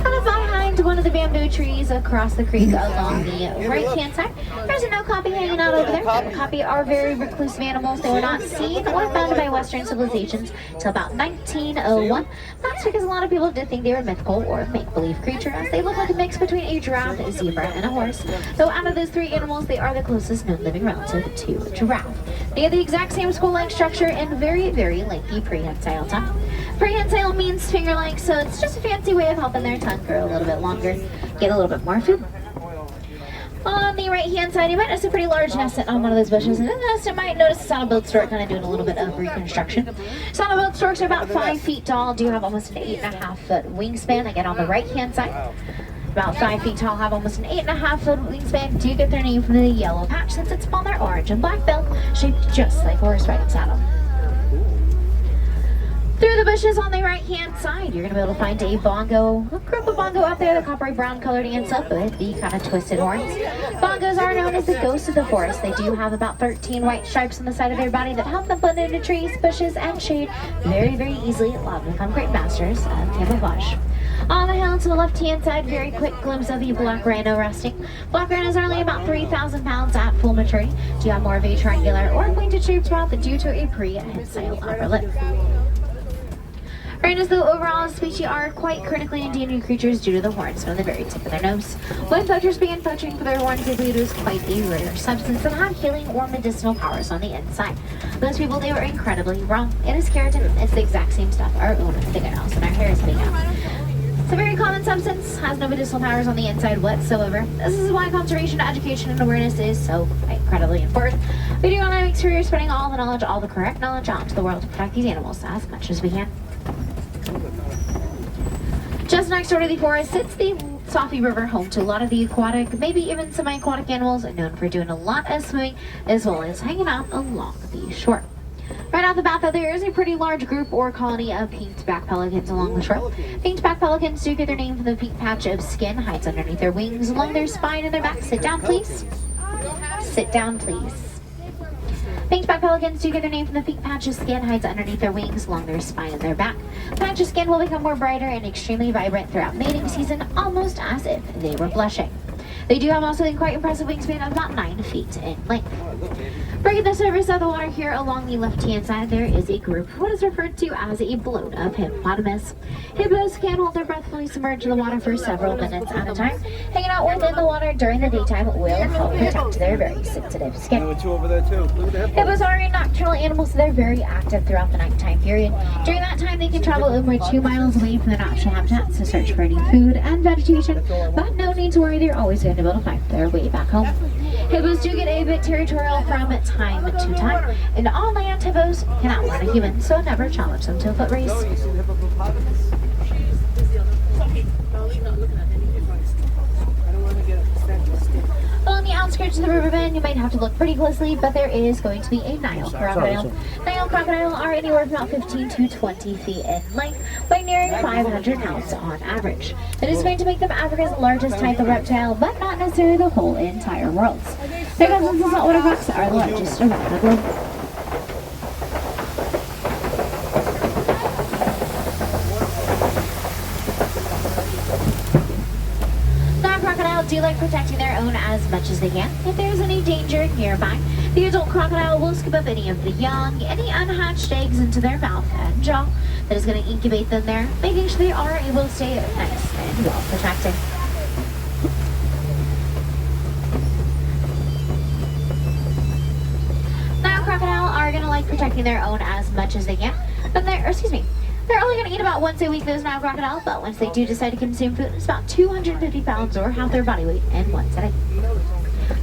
Kind of behind one of the bamboo trees across the creek along the right-hand side, there's a no copy hanging out over there. The copy are very reclusive animals. They were not seen or found by Western civilizations until about 1901. That's because a lot of people did think they were mythical or make-believe creatures. They look like a mix between a giraffe, a zebra, and a horse. Though out of those three animals, they are the closest known living relative to a giraffe. They have the exact same skull-like structure and very, very lengthy prehensile tongue. Prehensile means finger-like, so it's just a fancy way of helping their tongue grow a little bit longer, get a little bit more food. On the right-hand side, you might notice a pretty large nest sitting on one of those bushes. And in the nest, you might notice a saddle-billed stork kind of doing a little bit of reconstruction. Saddle-billed storks are about 5 feet tall, do have almost an 8.5-foot wingspan. Again, on the right-hand side, about 5 feet tall, have almost an 8.5-foot wingspan. Do get their name from the yellow patch since it's on their orange and black bill, shaped just like a horse riding saddle. Through the bushes on the right-hand side, you're going to be able to find a bongo, a group of bongo out there, the coppery brown colored ants up with the kind of twisted horns. Bongos are known as the ghosts of the forest. They do have about 13 white stripes on the side of their body that help them blend into trees, bushes, and shade very, very easily, allow them to become great masters of camouflage. On the hill to the left-hand side, very quick glimpse of the black rhino resting. Black rhinos are only about 3,000 pounds at full maturity. Do have more of a triangular or pointed shaped mouth due to a prehensile upper lip. Rhinos, though, overall as a species are quite critically endangered creatures due to the horns on the very tip of their nose. When poachers began poaching for their horns, they believed it was quite a rare substance that had healing or medicinal powers on the inside. Most people, they were incredibly wrong. It is keratin. It's the exact same stuff our own fingernails and our hair is made of. It's a very common substance, has no medicinal powers on the inside whatsoever. This is why conservation, education, and awareness is so incredibly important. We do want to make sure you're spreading all the knowledge, all the correct knowledge out to the world to protect these animals as much as we can. Just next door to the forest sits the Safi River, home to a lot of the aquatic, maybe even semi-aquatic animals, known for doing a lot of swimming as well as hanging out along the shore. Right off the bat, though, there is a pretty large group or colony of pink-backed pelicans along the shore. Pink-backed pelicans do get their name from the pink patch of skin hides underneath their wings, along their spine and their back. Sit down, please. Sit down, please. Pink-backed pelicans do get their name from the pink patch of skin hides underneath their wings, along their spine and their back. The patch of skin will become more brighter and extremely vibrant throughout mating season, almost as if they were blushing. They do have also a quite impressive wingspan of about 9 feet in length. Breaking the surface of the water here along the left-hand side, there is a group of what is referred to as a bloat of hippopotamus. Hippos can hold their breath fully submerged in the water for several minutes at a time. Hanging out within the water during the daytime will help protect their very sensitive skin. Hippos are nocturnal animals, so they're very active throughout the nighttime period. During that time, they can travel over 2 miles away from their natural habitats to search for any food and vegetation, but no need to worry, they're always going to be able to find their way back home. Hippos do get a bit territorial from time to time, and on land, hippos can outrun a human, so never challenge them to a foot race. On the outskirts of the river bend, you might have to look pretty closely, but there is going to be a Nile crocodile. Nile crocodile are anywhere from about 15 to 20 feet in length, weighing nearing 500 pounds on average. That is going to make them Africa's largest type of reptile, but not necessarily the whole entire world's. Their cousins and saltwater fox are the largest around the globe. Crocodiles do like protecting their own as much as they can. If there's any danger nearby, the adult crocodile will scoop up any of the young, any unhatched eggs into their mouth and jaw. That is going to incubate them there, making sure they are able to stay nice and well protected. Now, crocodile are going to like protecting their own as much as they can, but they're only going to eat about once a week, those Nile crocodiles, but once they do decide to consume food, it's about 250 pounds or half their body weight in one sitting.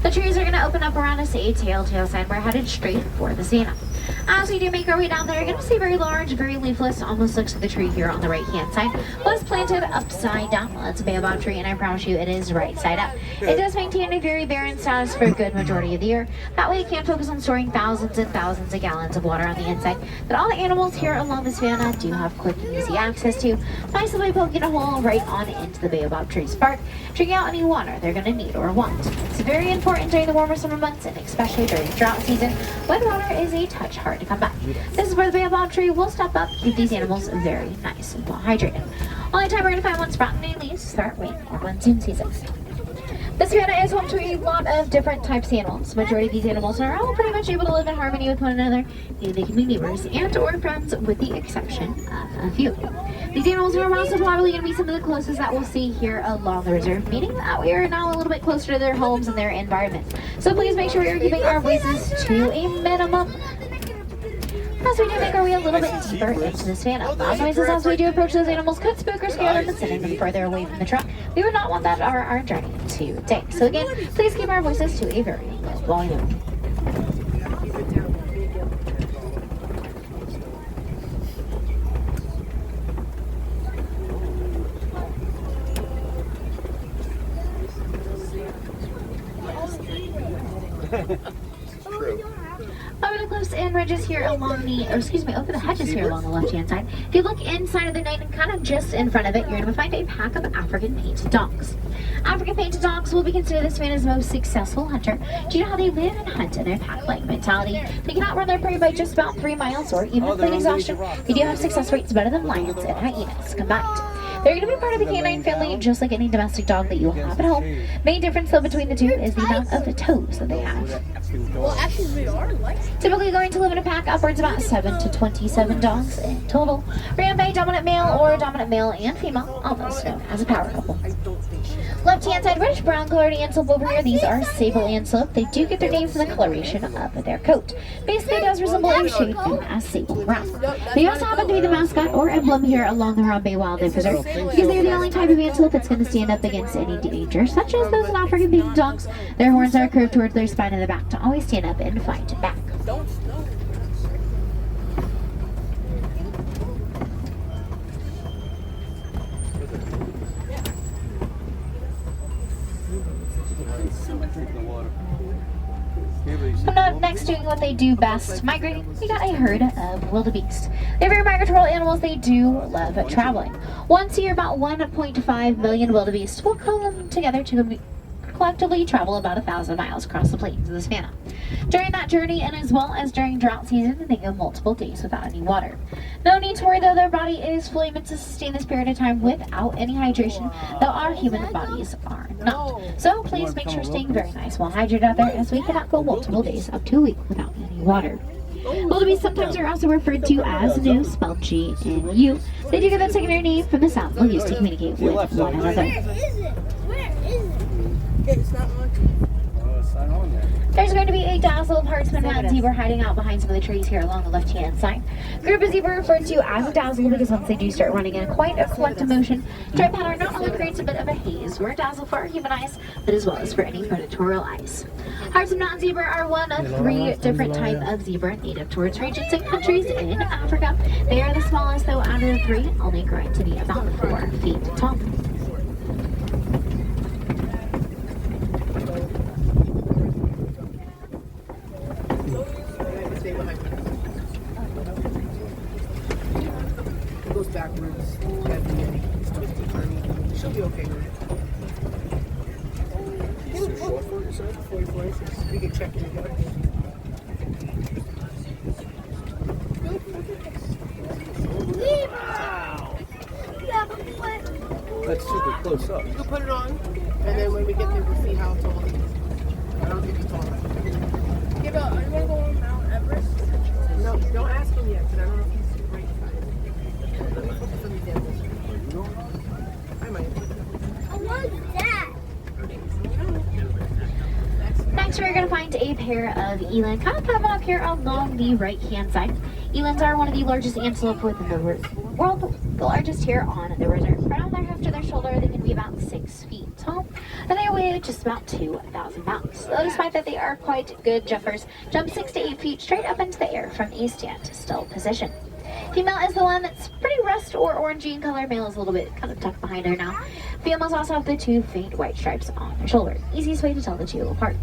The trees are going to open up around us, a telltale sign we're headed straight for the savanna. As we do make our way down there, you're going to see very large, very leafless, almost looks like the tree here on the right-hand side, was planted upside down. Well, it's a baobab tree, and I promise you it is right side up. It does maintain a very barren status for a good majority of the year. That way it can focus on storing thousands and thousands of gallons of water on the inside that all the animals here along the savanna do have quick and easy access to by simply poking a hole right on into the baobab tree's bark, drinking out any water they're going to need or want. It's very important during the warmer summer months, and especially during drought season when water is a tight much hard to come by. This is where the bamboo tree will step up, keep these animals very nice and well hydrated. Only time we're going to find one sprouting new leaves, start waiting on monsoon season. This savannah is home to a lot of different types of animals. The majority of these animals are all pretty much able to live in harmony with one another, and they can be neighbors and or friends with the exception of a few. These animals are also probably going to be some of the closest that we'll see here along the reserve, meaning that we are now a little bit closer to their homes and their environment. So please make sure we are keeping our voices to a minimum as we do make our way a little bit deeper into the savannah. Loud noises as we do approach those animals could spook or scare them and sending them further away from the truck. We would not want that on our journey today. So again, please keep our voices to a very low volume. Over the cliffs and ridges here along the, over the hedges here along the left-hand side. If you look inside of the night and kind of just in front of it, you're going to find a pack of African painted dogs. African painted dogs will be considered this savannah's most successful hunter. Do you know how they live and hunt in their pack-like mentality? They cannot run their prey by just about 3 miles or even complete exhaustion. They do have success rates better than lions and hyenas combined. They're going to be part of the canine family just like any domestic dog that you will have at home. Main difference though between the two is the amount of toes that they have. Well, actually, we are Typically going to live in a pack upwards about 7 to 27 dogs in total. Rampant dominant male or dominant male and female, almost known as a power couple. Left-hand side, reddish brown colored antelope over here. These are sable antelope. They do get their name from the coloration of their coat. Basically, it does resemble a shade known as sable brown. They also happen to be the mascot or emblem here along the Harambe Wildlife Reserve because they're the only type of antelope that's going to stand up against any danger, such as those African painted dogs. Their horns are curved towards their spine and the back to always stand up and fight back. Coming up next, doing what they do best, migrating, we got a herd of wildebeest. They're very migratory animals. They do love traveling. Once a year, about 1.5 million wildebeest will come together to collectively travel about 1,000 miles across the plains of the savannah. During that journey, and as well as during drought season, they go multiple days without any water. No need to worry though, their body is fully meant to sustain this period of time without any hydration, though our human bodies are not. So please make sure staying very nice while hydrated out there, as we cannot go multiple days up to a week without any water. Wildebeest sometimes are also referred to as new, spelled G-N-U. They do get that secondary name from the sound they'll use to communicate with one another. Where is it? It's not much. It's not on there. There's going to be a dazzle of Hartsman mountain zebra hiding out behind some of the trees here along the left-hand side. Group of zebra referred to as a dazzle because once they do start running in quite a collective motion, stripe pattern not only creates a bit of a haze. We're a dazzle for our human eyes, but as well as for any predatory eyes. Hartsman mountain zebra are one of 3 different types of zebra native towards regions and countries in Africa. They are the smallest though out of the 3, only growing to be about 4 feet tall. Backwards, it's twisty, turny. She'll be okay with it. It's too short for it, so 44. We can check it together. Wow! Yeah, but what? That's super close up. You can put it on, and then when we get there, we'll see how tall it is. I don't think it's tall enough. Yeah, but are you going to go on Mount Everest? No, don't ask him yet, because I don't know if he's right side. Let me focus on the examples. I might. What's that? Next, we're going to find a pair of eland, kind of coming up here along the right-hand side. Elands are one of the largest antelope within the world, the largest here on the reserve. Right on their heft to their shoulder, they can be about 6 feet tall, and they weigh just about 2,000 pounds. So despite that, they are quite good jumpers, jump 6 to 8 feet straight up into the air from a stand still position. Female is the one that's pretty rust or orangey in color. Male is a little bit kind of tucked behind her now. Females also have the 2 faint white stripes on their shoulder. Easiest way to tell the 2 apart.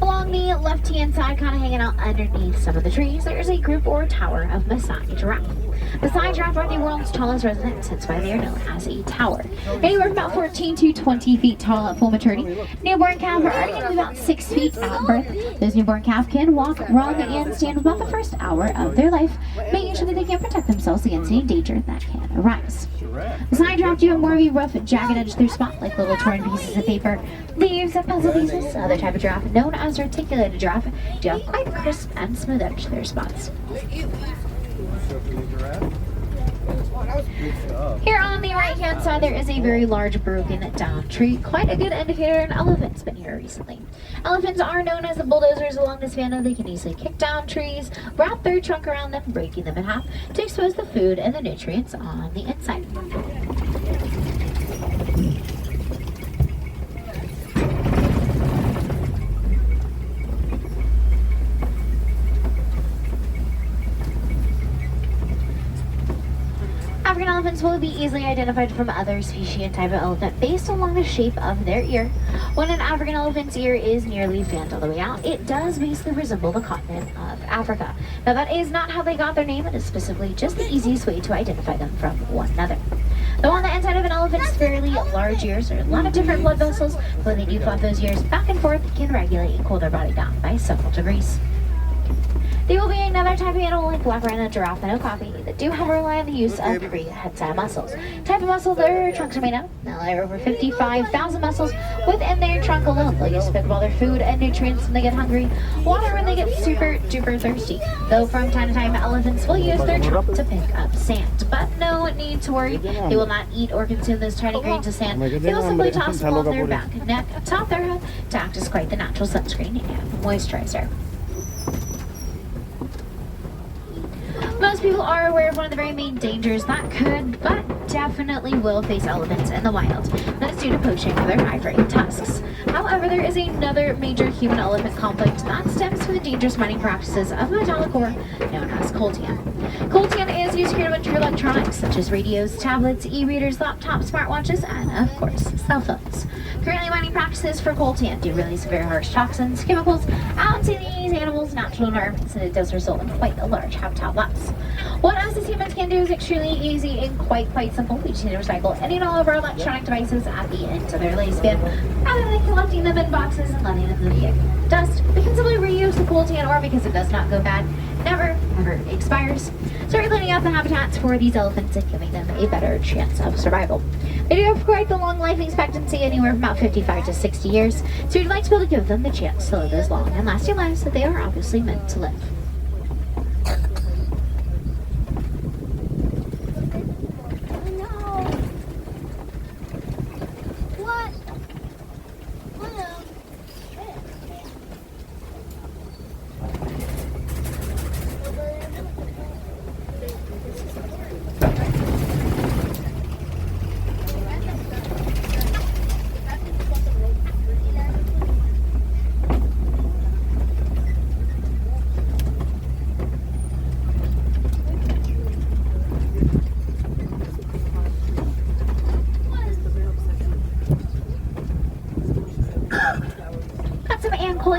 Along the left-hand side, kind of hanging out underneath some of the trees, there's a group or tower of Maasai giraffe. The side giraffe are the world's tallest residents, hence why they are known as a tower. Anywhere from about 14 to 20 feet tall at full maturity. Newborn calves are only about 6 feet at birth. Those newborn calves can walk, run, and stand about the first hour of their life, making sure that they can protect themselves against any danger that can arise. The side giraffe do have more of a rough, jagged edge to their spot, like little torn pieces of paper, leaves, and puzzle pieces. Other type of giraffe, known as articulated giraffe, do have quite crisp and smooth edge to their spots. Here on the right-hand side, there is a very large broken down tree. Quite a good indicator an elephant's been here recently. Elephants are known as the bulldozers along the savannah. They can easily kick down trees, wrap their trunk around them, breaking them in half to expose the food and the nutrients on the inside. African elephants will be easily identified from other species and type of elephant based along the shape of their ear. When an African elephant's ear is nearly fanned all the way out, it does basically resemble the continent of Africa. Now that is not how they got their name, it is specifically just the easiest way to identify them from one another. Though on the inside of an elephant's fairly large ears, there are a lot of different blood vessels. When they do flap those ears back and forth, it can regulate and cool their body down by several degrees. There will be another type of animal like black rhino, giraffe, and okapi that do have rely on the use of prehensile muscles. Type of muscle their trunks are made of. Now there are over 55,000 muscles within their trunk alone. They'll use to pick up all their food and nutrients when they get hungry, water when they get super duper thirsty. Though from time to time elephants will use their trunk to pick up sand. But no need to worry, they will not eat or consume those tiny grains of sand. They will simply toss them on their back, neck, atop their head to act as quite the natural sunscreen and moisturizer. Most people are aware of one of the very main dangers that could, but definitely will face elephants in the wild. That is due to poaching of their ivory tusks. However, there is another major human-elephant conflict that stems from the dangerous mining practices of metallic ore known as coltan. Coltan is used to create a bunch of electronics such as radios, tablets, e-readers, laptops, smartwatches, and of course, cell phones. Currently, mining practices for coltan do release very harsh toxins, chemicals out into these animals' natural environments, and it does result in quite a large habitat loss. What us as humans can do is extremely easy and quite simple. We just need to recycle any and all of our electronic devices at the end of their lifespan, rather than collecting them in boxes and letting them in the dust. We can simply reuse the coltan ore because it does not go bad, never ever expires. So we're cleaning out the habitats for these elephants and giving them a better chance of survival. They do have quite the long life expectancy, anywhere from about 55 to 60 years, so we'd like to be able to give them the chance to live those long and lasting lives that they are obviously meant to live.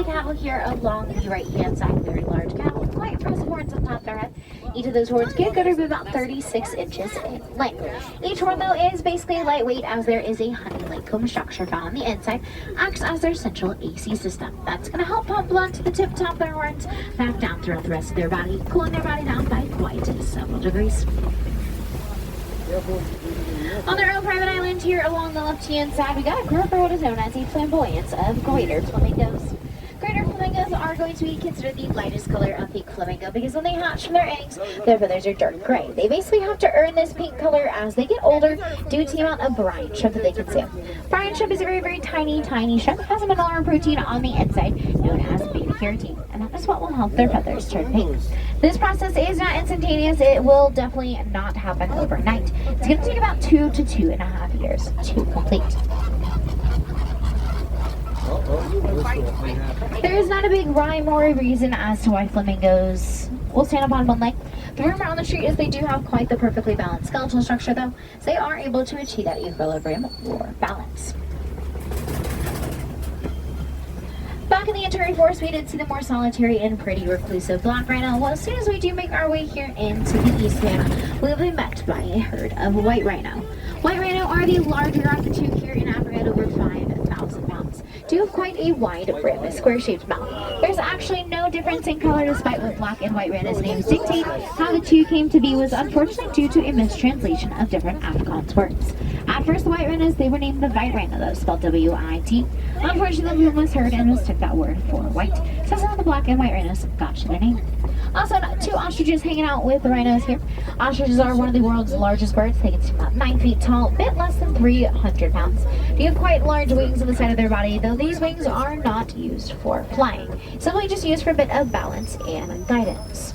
Cattle here along the right hand side, very large cattle, quite impressive horns on top of their head. Each of those horns get good to about 36 inches in length. Each horn though is basically lightweight, as there is a honey-like comb structure found on the inside, acts as their central AC system. That's going to help pump blood to the tip top of their horns back down throughout the rest of their body, cooling their body down by quite several degrees. On their own private island here along the left-hand side, we got a group of what is known as a flamboyance of greater flamingos. Greater flamingos are going to be considered the lightest color of pink flamingo because when they hatch from their eggs, their feathers are dark gray. They basically have to earn this pink color as they get older due to the amount of brine shrimp that they consume. Brine shrimp is a very tiny shrimp. It has a mineral protein on the inside known as beta-carotene, and that is what will help their feathers turn pink. This process is not instantaneous. It will definitely not happen overnight. It's going to take about 2 to 2.5 years to complete. There is not a big rhyme or a reason as to why flamingos will stand up on one leg. The rumor on the street is they do have quite the perfectly balanced skeletal structure though, so they are able to achieve that equilibrium or balance. But back in the interior forest, we did see the more solitary and pretty reclusive black rhino. Well, as soon as we do make our way here into the East Savannah, we'll be met by a herd of white rhino. White rhino are the larger of the two here in Africa at over 5,000 pounds. Do have quite a wide brim, a square-shaped mouth. There's actually no difference in color despite what black and white rhino's names dictate. How the two came to be was unfortunately due to a mistranslation of different Afrikaans words. At first, the white rhinos, they were named the white rhino, that was spelled W-I-T. Unfortunately, the boom was heard and mistook that word for white. So that's how the black and white rhinos got their name. Also, two ostriches hanging out with the rhinos here. Ostriches are one of the world's largest birds. They can be about 9 feet tall, a bit less than 300 pounds. They have quite large wings on the side of their body, though these wings are not used for flying. Simply just used for a bit of balance and guidance.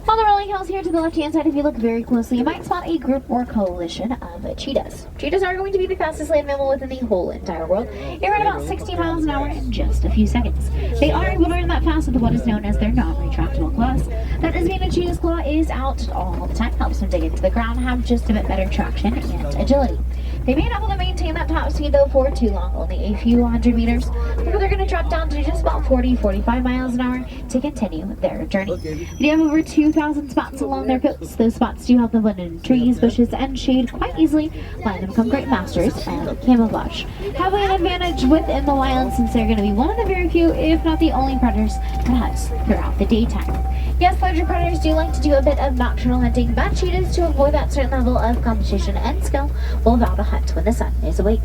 On the rolling hills here to the left-hand side, if you look very closely, you might spot a group or coalition of cheetahs. Cheetahs are going to be the fastest land mammal within the whole entire world. They run about 60 miles an hour in just a few seconds. They are able to run that fast with what is known as their non-retractable claws. That is mean a cheetah's claw is out all the time, helps them dig into the ground, have just a bit better traction and agility. They may not be able to maintain that top speed though for too long, only a few hundred meters, before they're going to drop down to just about 40-45 miles an hour to continue their journey. They have over 2,000 spots along their coats. Those spots do help them blend in trees, bushes, and shade quite easily, letting them become great masters of camouflage. Having an advantage within the wild since they're going to be one of the very few, if not the only predators that hunts throughout the daytime. Yes, larger predators do like to do a bit of nocturnal hunting, but cheetahs, to avoid that certain level of competition and skill, will vow to hunt when the sun is awake.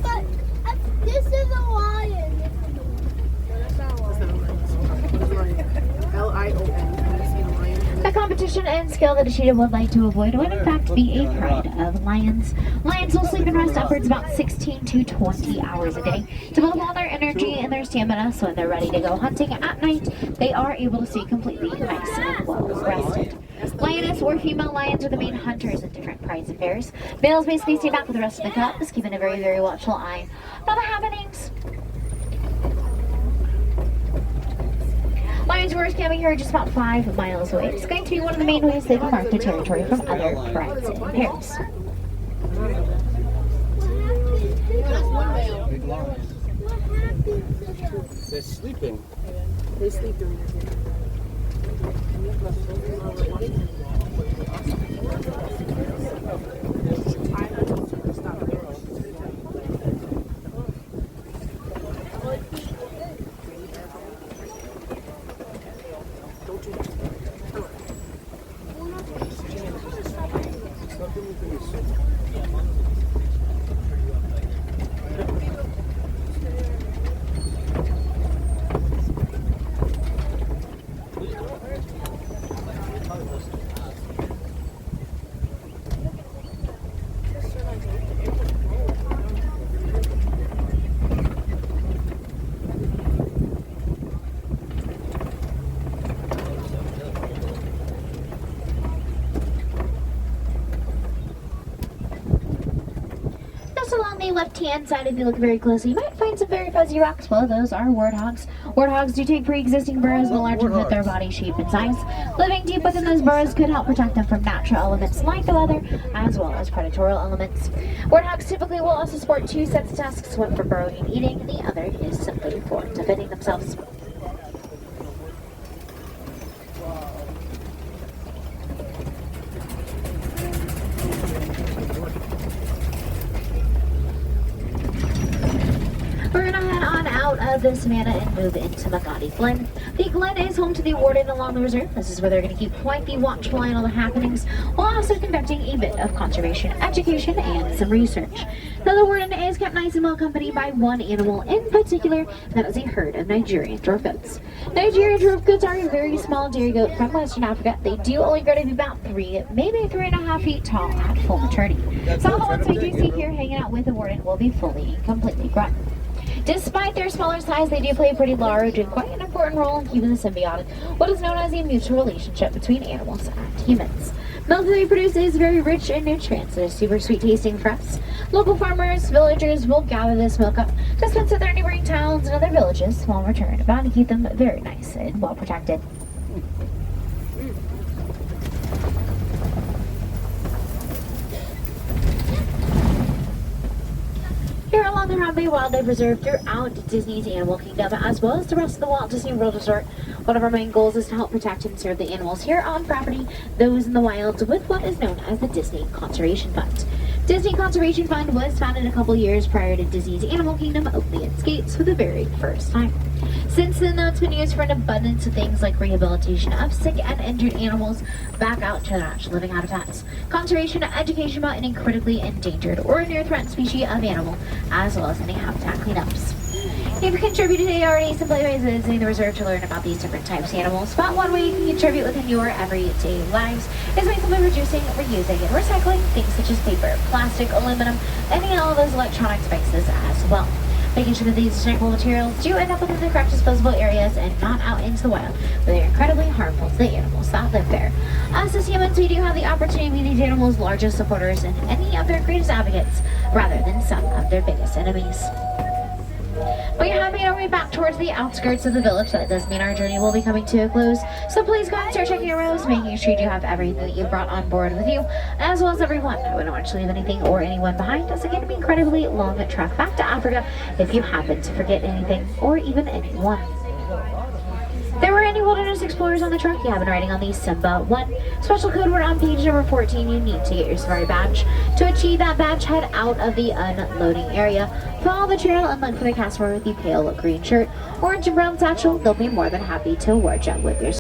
But this is a lion. L-I-O-N. A competition and skill that a cheetah would like to avoid would in fact be a pride of lions. Lions will sleep and rest upwards about 16 to 20 hours a day to build all their energy and their stamina, so when they're ready to go hunting at night, they are able to stay completely nice and well rested. Lioness or female lions are the main hunters in different prides and pairs. Males basically stay back with the rest of the cubs, keeping a very, very watchful eye on the happenings. Lions were camping here just about 5 miles away. It's going to be one of the main ways they can mark their territory from other prides and pairs. Big lions. They're sleeping. They sleep during the day. On the left-hand side, if you look very closely, you might find some very fuzzy rocks. Well, those are warthogs. Warthogs do take pre-existing burrows, but larger fit their body shape and size. Living deep within those burrows could help protect them from natural elements like the weather, as well as predatory elements. Warthogs typically will also sport 2 sets of tusks, one for burrowing and eating, and the other is simply for defending themselves. We're going to head on out of the Savannah and move into Magadi Glen. The Glen is home to the warden along the reserve. This is where they're going to keep quite the watchful eye on all the happenings, while also conducting a bit of conservation education and some research. Now the warden is kept nice and well accompanied by one animal in particular, and that is a herd of Nigerian dwarf goats. Nigerian dwarf goats are a very small dairy goat from Western Africa. They do only grow to be about 3, maybe 3.5 feet tall at full maturity. Some of the ones we do see here hanging out with the warden will be fully and completely grown. Despite their smaller size, they do play a pretty large and quite an important role in keeping the symbiotic, what is known as a mutual relationship between animals and humans. Milk that they produce is very rich in nutrients. It is super sweet tasting for us. Local farmers, villagers will gather this milk up to dispense to their neighboring towns and other villages while in return, bound to keep them very nice and well protected. Here along the Harambe Wildlife Reserve throughout Disney's Animal Kingdom, as well as the rest of the Walt Disney World Resort, one of our main goals is to help protect and serve the animals here on property, those in the wilds, with what is known as the Disney Conservation Fund. Disney Conservation Fund was founded a couple years prior to Disney's Animal Kingdom opening its gates for the very first time. Since then, though, it's been used for an abundance of things like rehabilitation of sick and injured animals back out to their natural living habitats, conservation, education about an critically endangered or near threatened species of animal, as well as any habitat cleanups. If you contribute today already, simply by visiting the reserve to learn about these different types of animals. But one way you can contribute within your everyday lives is by simply reducing, reusing, and recycling things such as paper, plastic, aluminum, and all of those electronic devices as well. Making sure that these recyclable materials do end up within the correct disposable areas and not out into the wild, where they're incredibly harmful to the animals that live there. Us as humans, we do have the opportunity to be these animals' largest supporters and any of their greatest advocates, rather than some of their biggest enemies. We have made our way back towards the outskirts of the village. That does mean our journey will be coming to a close. So please go and start checking your rows, making sure you do have everything that you brought on board with you, as well as everyone. I wouldn't want you to leave anything or anyone behind, as it's going to be an incredibly long trek back to Africa if you happen to forget anything or even anyone. There were any wilderness explorers on the truck, you have been riding on the Simba 1. Special code word on page number 14, you need to get your safari badge. To achieve that badge, head out of the unloading area. Follow the trail and look for the customer with the pale green shirt, orange and brown satchel. They'll be more than happy to award you with your